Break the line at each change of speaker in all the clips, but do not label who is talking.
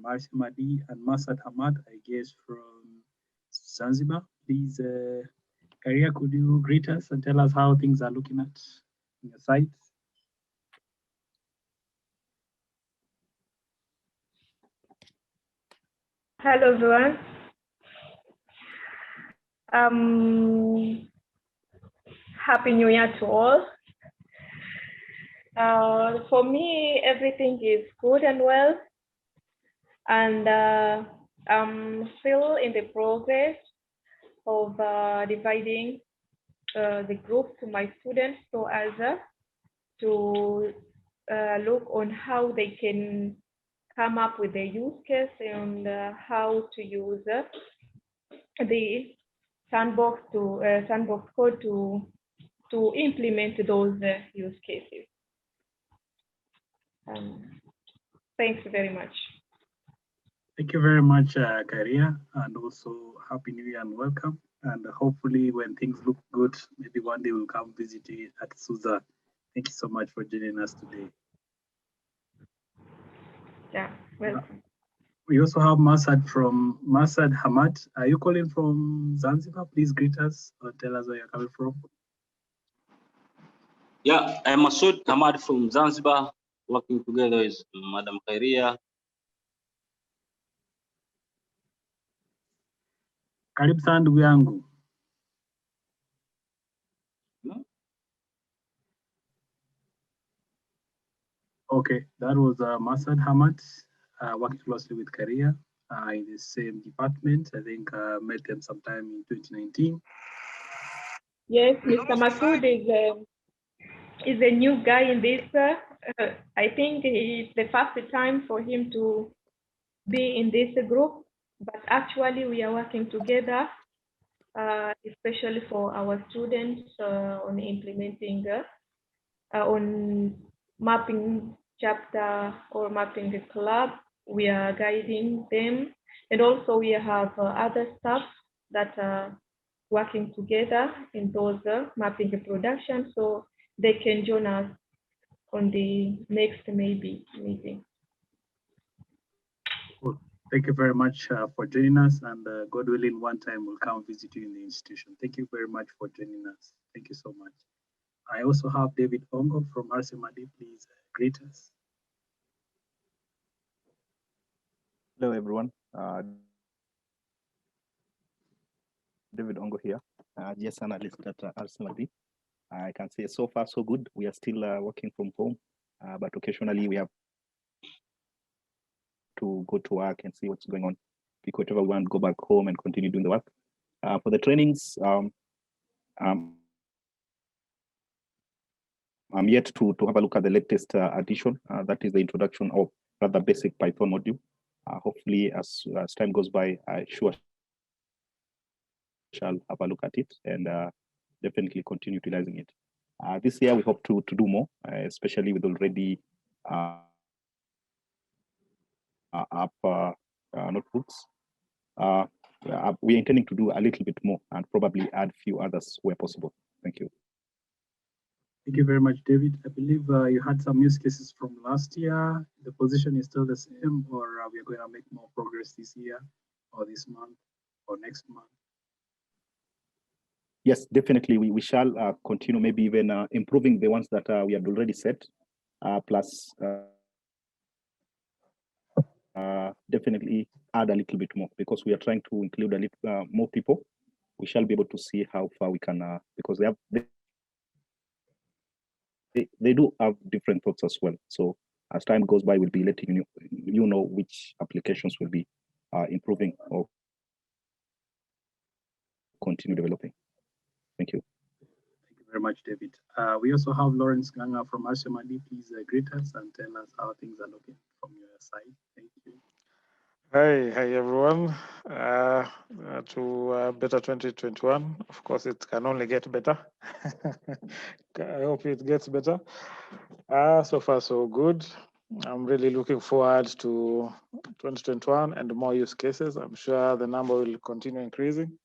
from RCMD, and Masad Hamad, I guess, from Zanzibar. Please, Khairiya, could you greet us and tell us how things are looking at on your site?
Hello, everyone. Happy New Year to all. For me, everything is good and well, and I'm still in the progress of dividing the group to my students so as to look on how they can come up with a use case and how to use the sandbox code to implement those use cases. Thanks very much.
Thank you very much, Khairiya, and also Happy New Year and welcome. And hopefully when things look good, maybe one day we'll come visit you at SUZA. Thank you so much for joining us today.
Yeah, welcome.
We also have Masad Hamad. Are you calling from Zanzibar? Please greet us or tell us where you're coming from.
Yeah, I'm Masud Hamad from Zanzibar, working together with Madam Khairiya.
Karibu sana ndugu yangu. Okay, that was Masad Hamad, working closely with Khairiya in the same department. I think met them sometime in 2019.
Yes, Mr. Masood is a new guy in this. I think it's the first time for him to be in this group, but actually we are working together, especially for our students on implementing, on mapping chapter or mapping the club. We are guiding them, and also we have other staff that are working together in those mapping production, so they can join us on the next maybe meeting.
Well, thank you very much for joining us, and God willing, one time we'll come visit you in the institution. Thank you very much for joining us. Thank you so much. I also have David Ongo from RCMD. Please greet us.
Hello, everyone. David Ongo here, GS analyst at RCMD. I can say so far so good. We are still working from home, but occasionally we have to go to work and see what's going on. Pick whatever we want, go back home and continue doing the work. For the trainings, I'm yet to have a look at the latest addition. That is the introduction of rather basic Python module. Hopefully, as time goes by, I sure shall have a look at it and definitely continue utilizing it. This year, we hope to do more, especially with already up notebooks. We are intending to do a little bit more and probably add a few others where possible. Thank you.
Thank you very much, David. I believe you had some use cases from last year. The position is still the same, or we are going to make more progress this year, or this month, or next month?
Yes, definitely. We shall continue, maybe even improving the ones that we had already set, plus definitely add a little bit more, because we are trying to include a little more people. We shall be able to see how far we can, because they do have different thoughts as well. So as time goes by, we'll be letting you know which applications will be improving or continue developing. Thank you.
Thank you very much, David. We also have Lawrence Nganga from RCMD. Please greet us and tell us how things are looking from your side. Thank you.
Hi everyone. To better 2021. Of course, it can only get better. I hope it gets better. So far, so good. I'm really looking forward to 2021 and more use cases. I'm sure the number will continue increasing.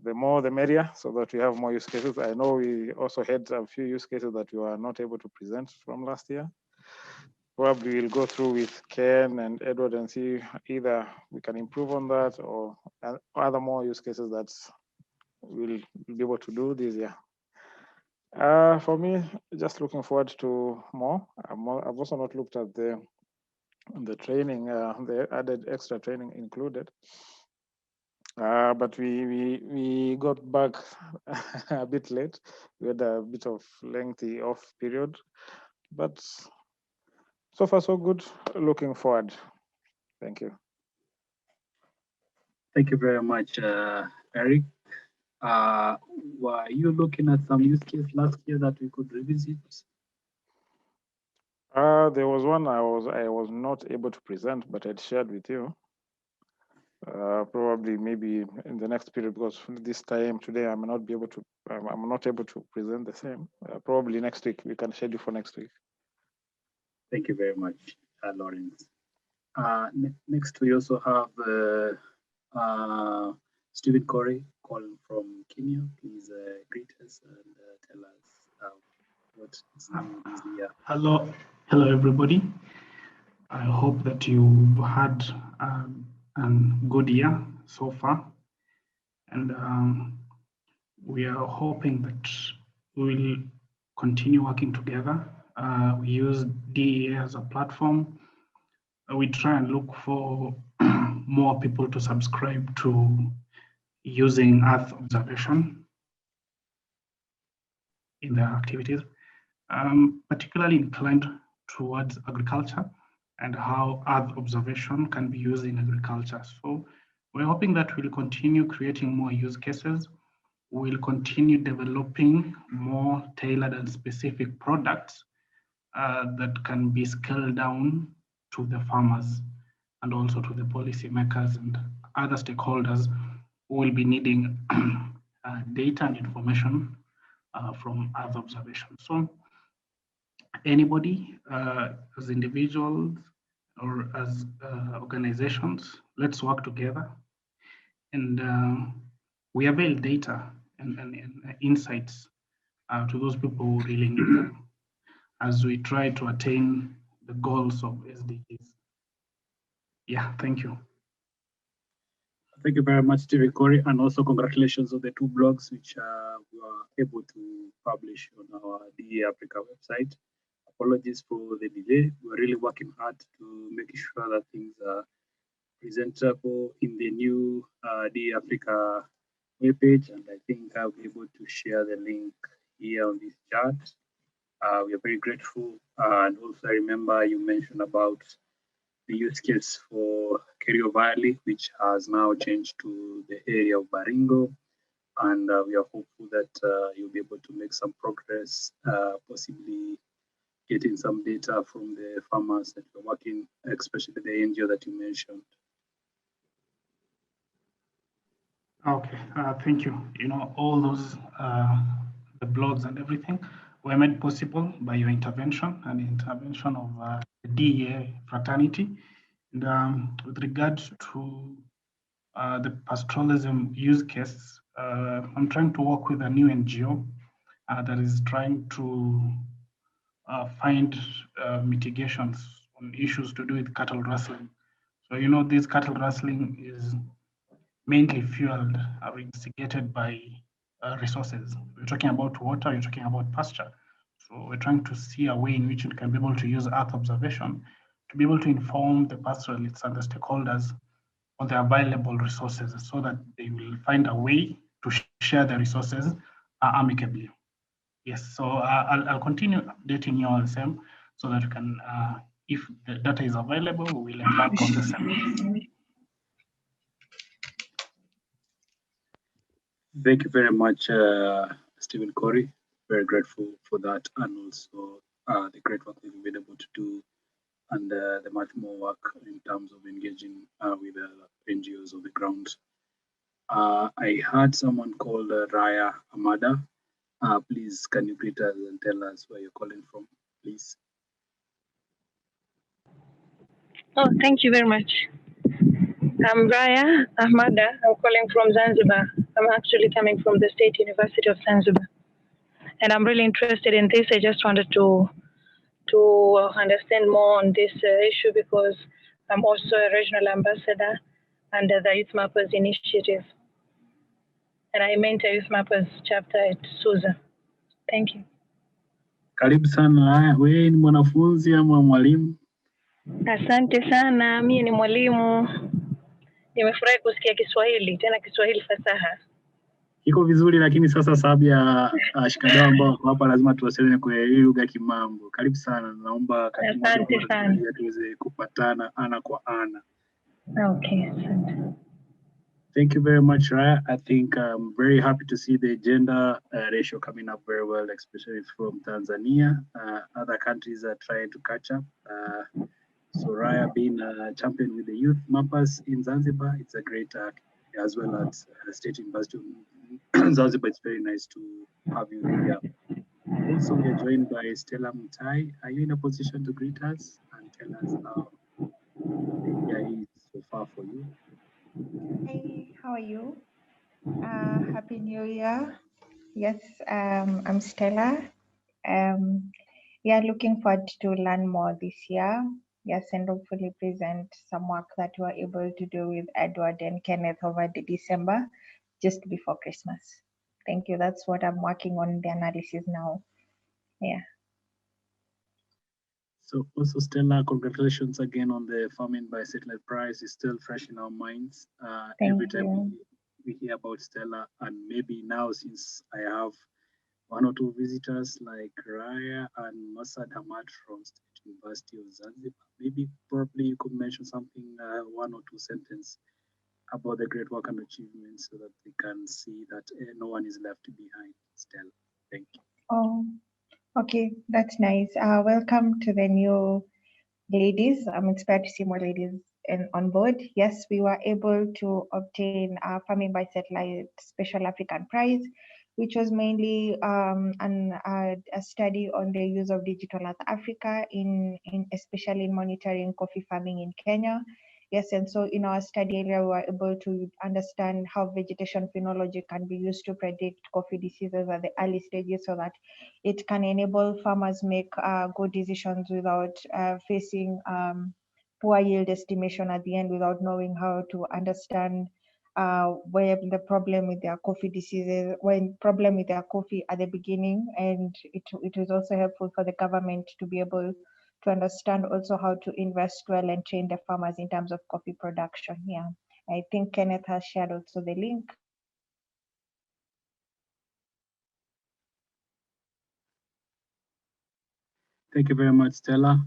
The more, the merrier, so that we have more use cases. I know we also had a few use cases that we were not able to present from last year. probably we'll go through with Ken and Edward and see either we can improve on that or other more use cases that we'll be able to do this year. For me, just looking forward to more. I've also not looked at the training, the added extra training included. But we got back a bit late. We had a bit of lengthy off period, but so far so good. Looking forward. Thank you.
Thank you very much, Eric. Were you looking at some use case last year that we could revisit?
There was one I was not able to present, but I'd shared with you. Probably maybe in the next period, because this time today I'm not able to present the same. Probably next week we can schedule for next week.
Thank you very much, Lawrence. Next we also have Stephen Kory calling from Kenya. Please greet us and tell us what is new this year.
Hello everybody. I hope that you've had a good year so far, and we are hoping that we will continue working together. We use DEA as a platform. We try and look for more people to subscribe to using Earth observation in their activities, particularly inclined towards agriculture and how Earth observation can be used in agriculture. So we're hoping that we'll continue creating more use cases. We'll continue developing more tailored and specific products that can be scaled down to the farmers and also to the policymakers and other stakeholders who will be needing data and information from Earth observation. So anybody, as individuals or as organizations, let's work together and we avail data and insights to those people who really need them as we try to attain the goals of SDGs. Yeah, thank you.
Thank you very much, Stephen Kory, and also congratulations on the 2 blogs which we were able to publish on our DEA Africa website. Apologies for the delay. We're really working hard to make sure that things are presentable in the new DEA Africa webpage, and I think I'll be able to share the link here on this chart. We are very grateful, and also I remember you mentioned about the use case for Khairiya Valley, which has now changed to the area of Baringo, and we are hopeful that you'll be able to make some progress, possibly getting some data from the farmers that you're working, especially the NGO that you mentioned.
Okay, thank you. You know, all those, the blogs and everything were made possible by your intervention and the intervention of the DEA fraternity. And with regards to the pastoralism use case, I'm trying to work with a new NGO that is trying to find mitigations on issues to do with cattle rustling. So, you know, this cattle rustling is mainly fueled or instigated by resources. We're talking about water, you're talking about pasture. So we're trying to see a way in which we can be able to use Earth observation to be able to inform the pastoralists and the stakeholders on the available resources so that they will find a way to share the resources amicably. Yes, so I'll continue updating you all the same so that you can, if the data is available, we will embark on the same.
Thank you very much, Stephen Kory. Very grateful for that, and also the great work that you've been able to do, and the much more work in terms of engaging with the NGOs on the ground. I heard someone called Raya Amada. Please, can you greet us and tell us where you're calling from, please?
Oh, thank you very much. I'm Raya Ahmada. I'm calling from Zanzibar. I'm actually coming from the State University of Zanzibar. And I'm really interested in this. I just wanted to to understand more on this issue because I'm also a regional ambassador under the Youth Mappers Initiative. And I mentor Youth Mappers chapter at SUZA. Thank you.
Karibu sana. Wewe ni mwanafunzi ama mwalimu?
Asante sana, mimi ni mwalimu. Nimefurahi kusikia Kiswahili, tena Kiswahili fasaha.
Iko vizuri, lakini sasa sababu ya shikadau ambao wako hapa lazima tuwasiliane kwa lugha ya Kimambo. Karibu sana, naomba
Asante sana.
tuweze kupatana ana kwa ana.
Okay, asante.
Thank you very much, Raya. I think I'm very happy to see the gender ratio coming up very well, especially from Tanzania. Other countries are trying to catch up. So Raya being a champion with the youth mappers in Zanzibar, it's a great as well as State University of Zanzibar. It's very nice to have you here. Also, we are joined by Stella Mutai. Are you in a position to greet us and tell us how the year is so far for you?
Hey, how are you? Happy New Year. Yes, I'm Stella. Yeah, looking forward to learn more this year. Yes, and hopefully present some work that we were able to do with Edward and Kenneth over the December, just before Christmas. Thank you. That's what I'm working on, the analysis now. Yeah.
So also Stella, congratulations again on the Farming by Satellite Prize. It's still fresh in our minds. Every time we hear about Stella, and maybe now since I have one or two visitors like Raya and Masad Hamad from State University of Zanzibar, maybe probably you could mention something, one or two sentences about the great work and achievements so that they can see that no one is left behind. Stella, thank you.
Oh, okay, that's nice. Welcome to the new ladies. I'm inspired to see more ladies on board. Yes, we were able to obtain a Farming by Satellite Special African Prize, which was mainly a study on the use of Digital Earth Africa especially in monitoring coffee farming in Kenya. Yes, and so in our study area, we were able to understand how vegetation phenology can be used to predict coffee diseases at the early stages so that it can enable farmers make good decisions without facing poor yield estimation at the end, without knowing how to understand where the problem with their coffee diseases, problem with their coffee at the beginning. And it was also helpful for the government to be able to understand also how to invest well and train the farmers in terms of coffee production. Yeah, I think Kenneth has shared also the link.
Thank you very much, Stella.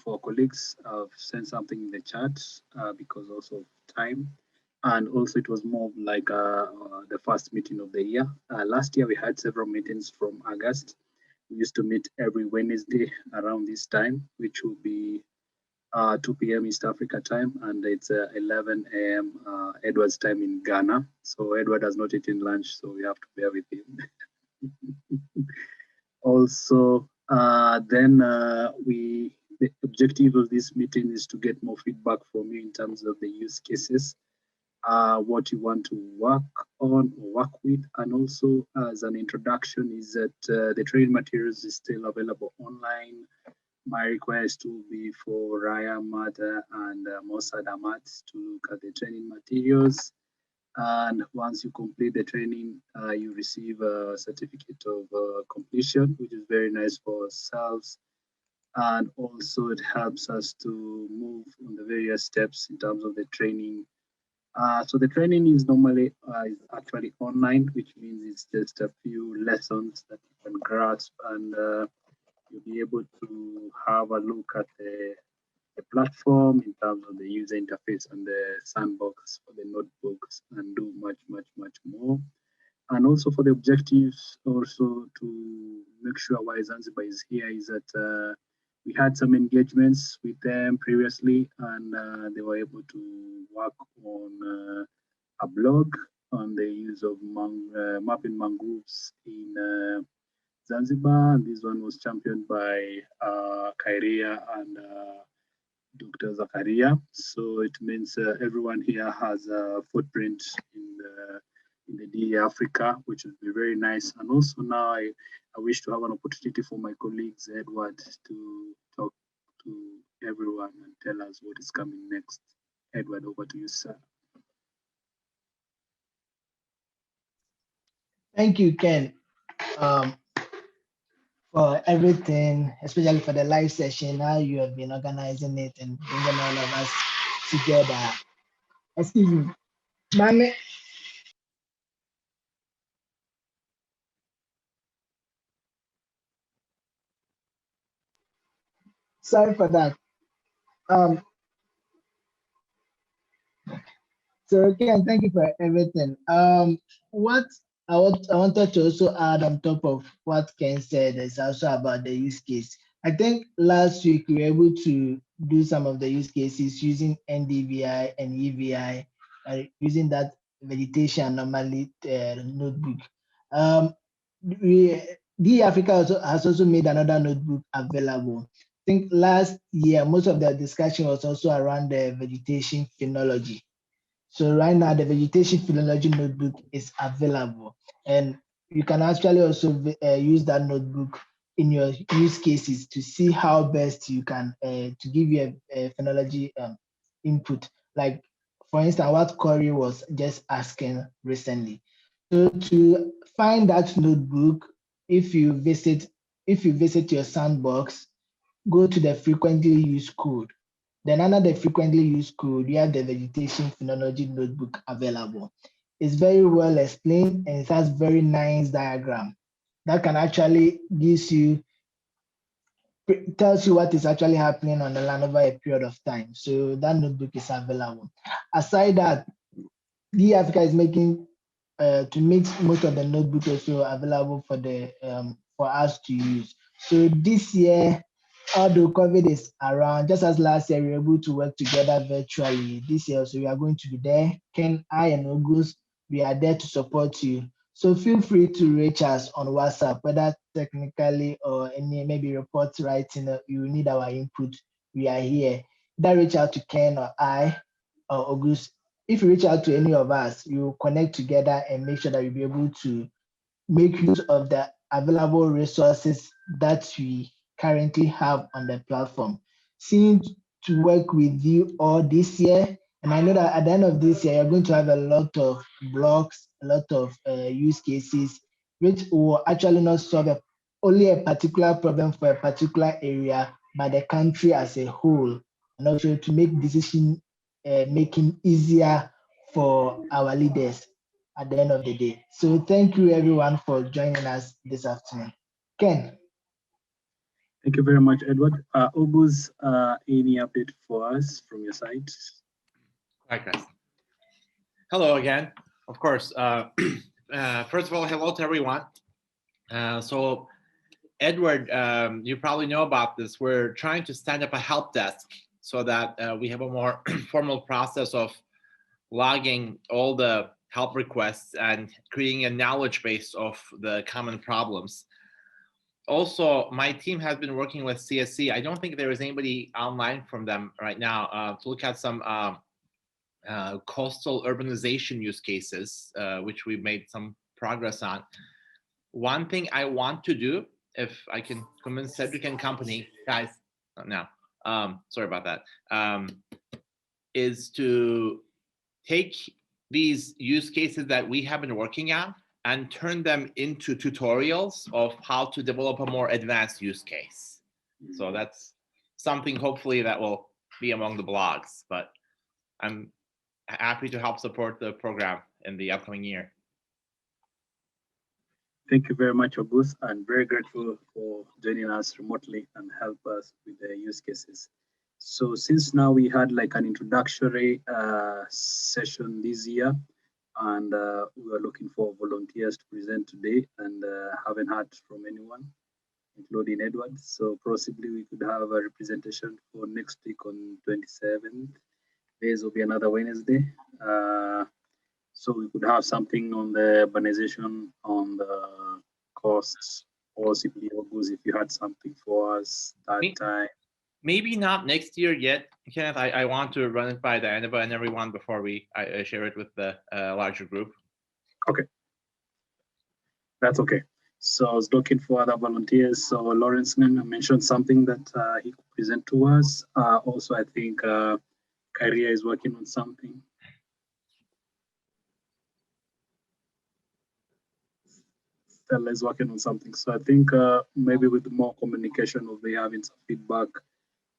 For colleagues, I've sent something in the chat because also of time. And also it was more like the first meeting of the year. Last year we had several meetings from August. We used to meet every Wednesday around this time, which will be 2 p.m. East Africa time, and it's 11 a.m. Edward's time in Ghana. So Edward has not eaten lunch, so we have to bear with him. Also, the objective of this meeting is to get more feedback from you in terms of the use cases, what you want to work on or work with, and also as an introduction is that the training materials is still available online. My request will be for Raya, Mata, and Mossad Amat to look at the training materials. And once you complete the training, you receive a certificate of completion, which is very nice for ourselves. And also it helps us to move on the various steps in terms of the training. So the training is normally is actually online, which means it's just a few lessons that you can grasp, and you'll be able to have a look at the platform in terms of the user interface and the sandbox for the notebooks, and do much more. And also for the objectives, also to make sure why Zanzibar is here is that we had some engagements with them previously, and they were able to work on a blog on the use of mapping mangroves in Zanzibar. This one was championed by Khairiya and Dr. Khairiya. So it means everyone here has a footprint in the DEA Africa, which would be very nice. And also now I wish to have an opportunity for my colleagues, Edward, to talk to everyone and tell us what is coming next. Edward, over to you, sir.
Thank you, Ken, for everything, especially for the live session, how you have been organizing it and bringing all of us together. Excuse me, Mame. Sorry for that. So again, thank you for everything. What I wanted to also add on top of what Ken said is also about the use case. I think last week we were able to do some of the use cases using NDVI and EVI, using that meditation anomaly notebook. The Africa has also made another notebook available. I think last year most of the discussion was also around the vegetation phenology. So right now the vegetation philology notebook is available, and you can actually also use that notebook in your use cases to see how best you can to give you a phenology input. Like for instance, what Kory was just asking recently. So to find that notebook, if you visit your sandbox, go to the frequently used code. Then under the frequently used code, you have the vegetation phenology notebook available. It's very well explained and it has very nice diagram that can actually tells you what is actually happening on the land over a period of time. So that notebook is available. Aside that, the Africa is making to make most of the notebooks also available for us to use. So this year, although COVID is around, just as last year we were able to work together virtually, this year also we are going to be there. Ken, I, and August, we are there to support you. So feel free to reach us on WhatsApp, whether technically or any maybe report writing, you need our input, we are here. Either reach out to Ken or I or August. If you reach out to any of us, we will connect together and make sure that we'll be able to make use of the available resources that we currently have on the platform. Seeing to work with you all this year, and I know that at the end of this year, you're going to have a lot of blogs, a lot of use cases, which will actually not solve only a particular problem for a particular area, but the country as a whole, and also to make decision making easier for our leaders at the end of the day. So thank you everyone for joining us this afternoon. Ken.
Thank you very much, Edward. August, any update for us from your side?
Right, guys. Hello again. Of course. First of all, hello to everyone. So Edward, you probably know about this. We're trying to stand up a help desk so that we have a more formal process of logging all the help requests and creating a knowledge base of the common problems. Also, my team has been working with CSC. I don't think there is anybody online from them right now to look at some coastal urbanization use cases, which we've made some progress on. One thing I want to do, if I can convince Cedric and company, guys, no, sorry about that, is to take these use cases that we have been working on and turn them into tutorials of how to develop a more advanced use case. So that's something hopefully that will be among the blogs, but I'm happy to help support the program in the upcoming year.
Thank you very much, August. I'm very grateful for joining us remotely and help us with the use cases. So since now we had like an introductory session this year, and we are looking for volunteers to present today, and haven't heard from anyone, including Edward. So possibly we could have a representation for next week on 27th. This will be another Wednesday. So we could have something on the urbanization, on the costs, possibly August, if you had something for us that time.
Maybe not next year yet, Kenneth. I want to run it by the Annabelle and everyone before I share it with the larger group.
Okay, that's okay. So I was looking for other volunteers. So Lawrence Nganga mentioned something that he could present to us. Also, I think Khairiya is working on something. Stella is working on something. So I think maybe with more communication, we'll be having some feedback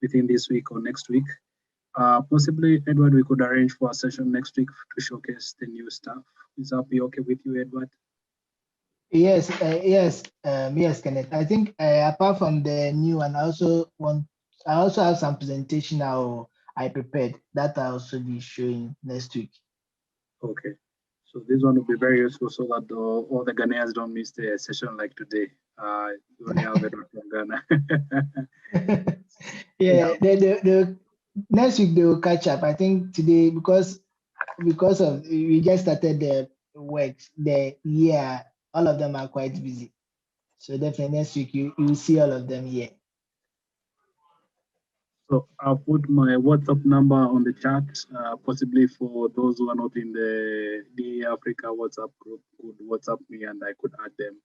within this week or next week. Possibly, Edward, we could arrange for a session next week to showcase the new stuff. Is that be okay with you, Edward?
Yes, yes, Kenneth. I think apart from the new one, I also have some presentation I prepared that I'll also be showing next week.
Okay. So this one will be very useful so that all the Ghanaians don't miss the session like today. You only have Edward from Ghana.
Yeah, the next week they will catch up. I think today because of we just started the work, the year, all of them are quite busy. So definitely next week you will see all of them here.
So I'll put my WhatsApp number on the chat, possibly for those who are not in the Africa WhatsApp group, could WhatsApp me and I could add them.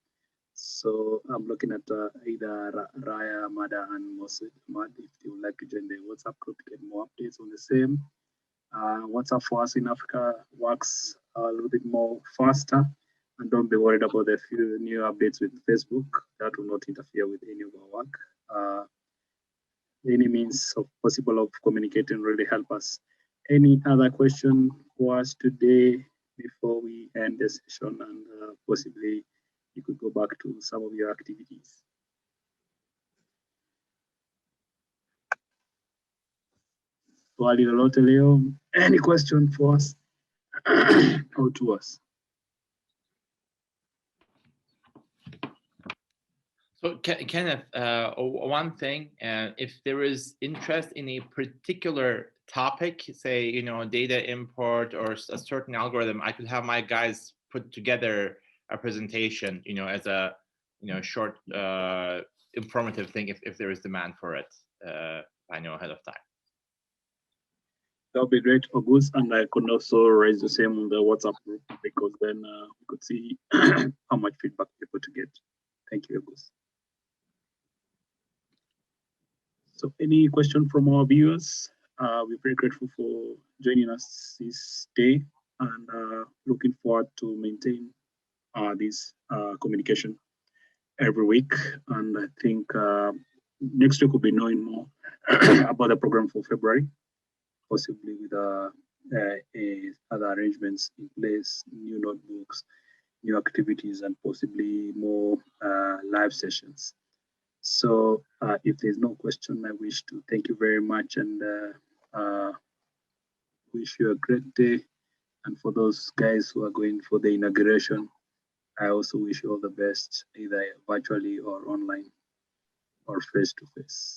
So I'm looking at either Raya, Mada, and Mosid Ahmad if you would like to join the WhatsApp group to get more updates on the same. WhatsApp for us in Africa works a little bit more faster, and don't be worried about the few new updates with Facebook. That will not interfere with any of our work. Any means of possible of communicating really help us. Any other question for us today before we end the session and possibly you could go back to some of your activities? Swali lolote leo, any question for us or to us?
So Kenneth, one thing, if there is interest in a particular topic, say, data import or a certain algorithm, I could have my guys put together a presentation, as a, short, informative thing if there is demand for it. I know ahead of time.
That would be great, August, and I could also raise the same on the WhatsApp group because then we could see how much feedback people to get. Thank you, August. So any question from our viewers? We're very grateful for joining us this day and looking forward to maintain this communication every week. And I think next week we'll be knowing more about the program for February, possibly with other arrangements in place, new notebooks, new activities, and possibly more live sessions. So if there's no question, I wish to thank you very much and wish you a great day. And for those guys who are going for the inauguration, I also wish you all the best, either virtually or online or face to face.